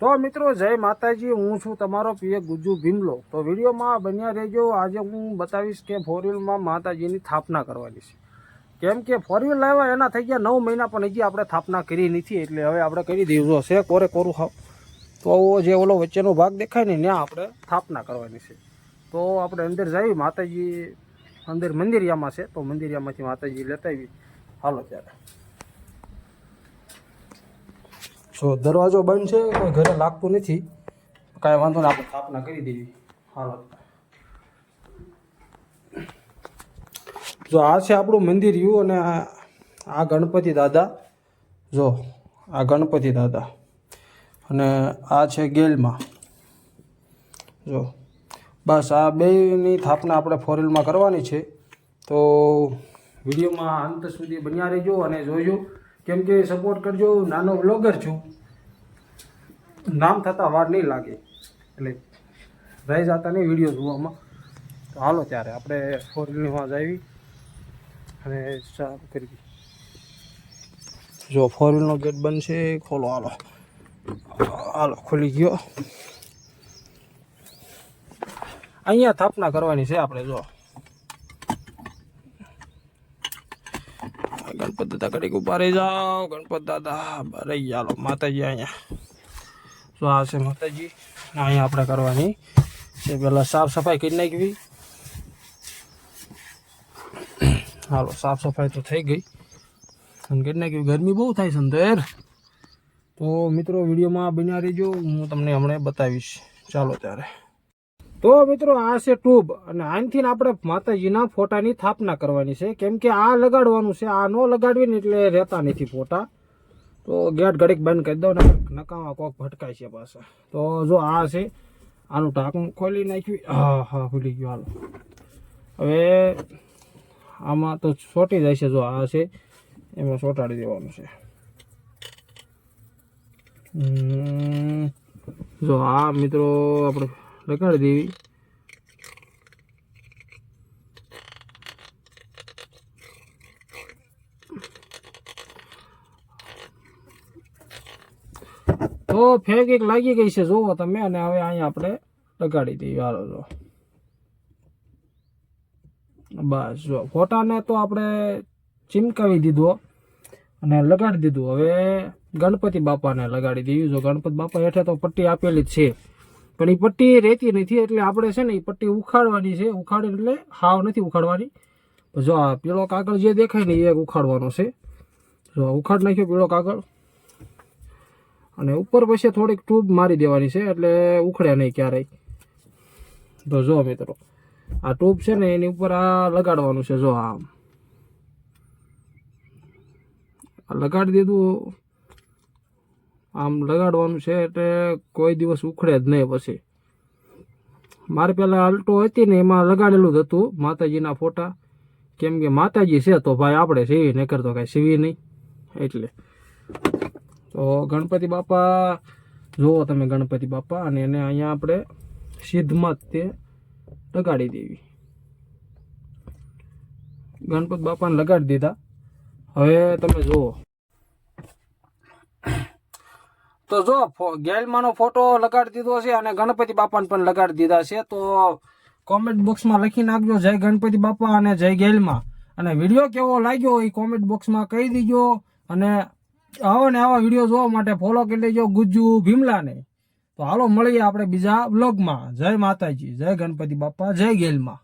તો મિત્રો જય માતાજી, હું છું તમારો પીએ ગુજ્જુ ભીમલો। તો વિડીયોમાં બન્યા રહેજો। આજે હું બતાવીશ કે ફોર વ્હીલમાં માતાજીની સ્થાપના કરવાની છે। કેમ કે ફોર વ્હીલ લાવ્યા એના થઈ ગયા 9 મહિના, પણ હજી આપણે સ્થાપના કરી નથી, એટલે હવે આપણે કરી દઈશું છે કોરે કોરું ખાવ। તો જે ઓલો વચ્ચેનો ભાગ દેખાય ને ત્યાં આપણે સ્થાપના કરવાની છે। તો આપણે અંદર જઈ, માતાજી અંદર મંદિરિયામાં છે, તો મંદિરિયામાંથી માતાજી લેતા આવી। હાલો ત્યારે। જો દરવાજો બંધ છે, કોઈ ઘરે લાગતું નથી, કાંઈ વાંધો નહીં, આપણે સ્થાપના કરી દેવી। હાલો, જો આ છે આપણું મંદિર રહ્યું, અને આ ગણપતિ દાદા, જો આ ગણપતિ દાદા, અને આ છે ગેલમાં। જો બસ આ બેની સ્થાપના આપણે ફોર વ્હીલમાં કરવાની છે। તો વિડીયોમાં અંત સુધી બન્યા રહેજો અને જોજો, કેમ કે સપોર્ટ કરજો। નાનો બ્લોગર છું, નામ થતાં વાર નહીં લાગે, એટલે રહી જતા નહીં વિડીયો જોવામાં। તો હાલો ત્યારે આપણે ફોર વ્હીલમાં જઈએ અને ચાલુ કરી। જો ફોર વ્હીલનો ગેટ બંધ છે, ખોલો। હાલો હાલો, ખુલી ગયો। અહીંયા સ્થાપના કરવાની છે આપણે। જો ગણપત દાદા કડીક ઉભા રહી જાઓ, ગણપત દાદા રહી ગયા। માતાજી અહીંયા, જો આ છે માતાજી, અહીંયા આપણે કરવાની છે। પહેલાં સાફ સફાઈ કરી નાખવી। હાલો, સાફ સફાઈ તો થઈ ગઈ અને કરી નાખવી। ગરમી બહુ થાય છે અંદર, તો મિત્રો વિડીયોમાં બન્યા રહેજો, હું તમને હમણાં બતાવીશ। ચાલો ત્યારે। તો મિત્રો આ છે ટ્યુબ, અને આનાથી આપણે માતાજીના ફોટાની સ્થાપના કરવાની છે। કેમ કે આ લગાડવાનું છે, આ ન લગાડવી ને એટલે રહેતા નથી ફોટા। તો ગેટ ઘડીક બંધ કરી દો ને, નકામા કોક ભટકાય છે પાછા। તો જો આ છે, આનું ઢાંકણું ખોલી નાખ્યું। હા હા, ખુલી ગયું। હાલો, હવે આમાં તો ચોંટી જાય છે। જો આ છે, એમાં ચોંટાડી દેવાનું છે। જો આ મિત્રો આપણે લગાડી દેવી। તો ફેક એક લાગી ગઈ છે, જોવો તમે, અને હવે અહીંયા આપણે લગાડી દઈએ। હાલો, જો બસ, જો ફોટાને તો આપણે ચીમકાવી દીધો અને લગાડી દીધું। હવે ગણપતિ બાપાને લગાડી દેવી। જો ગણપતિ બાપા હેઠે તો પટ્ટી આપેલી જ છે, પણ એ પટ્ટી રહેતી નથી, એટલે આપણે છે ને એ પટ્ટી ઉખાડવાની છે। ઉખાડી એટલે હાવ નથી ઉખાડવાની। જો આ પીળો કાગળ જે દેખાય ને એ ઉખાડવાનો છે। જો ઉખાડ નાખ્યો પીળો કાગળ, અને ઉપર પછી થોડીક ટ્યુબ મારી દેવાની છે, એટલે ઉખડે નહીં ક્યારેય। તો જો મિત્રો આ ટ્યુબ છે ને એની ઉપર આ લગાડવાનું છે। જો આમ લગાડી દીધું, આમ લગાડવાનું છે, એટલે કોઈ દિવસ ઉખડે જ નહીં। પછી મારે પહેલાં અલ્ટો હતી ને એમાં લગાડેલું જ હતું માતાજીના ફોટા, કેમ કે માતાજી છે તો ભાઈ આપણે સીવી નહીં કરતો, કાંઈ સીવી નહીં એટલે। તો ગણપતિ બાપા જુઓ તમે, ગણપતિ બાપા, અને એને અહીંયા આપણે સિદ્ધમાં તે લગાડી દેવી। ગણપતિ બાપાને લગાડી દીધા। હવે તમે જુઓ, તો જો ગેલમાંનો ફોટો લગાડી દીધો છે, અને ગણપતિ બાપાને પણ લગાડી દીધા છે। તો કોમેન્ટ બોક્સમાં લખી નાખજો જય ગણપતિ બાપા અને જય ગેલમાં। અને વિડીયો કેવો લાગ્યો એ કોમેન્ટ બોક્સમાં કહી દીજો, અને આવા ને આવા વિડીયો જોવા માટે ફોલો કરી લેજો ગુજ્જુ ભીમલાને। તો હાલો મળીએ આપણે બીજા બ્લોગમાં। જય માતાજી, જય ગણપતિ બાપા, જય ગેલમાં।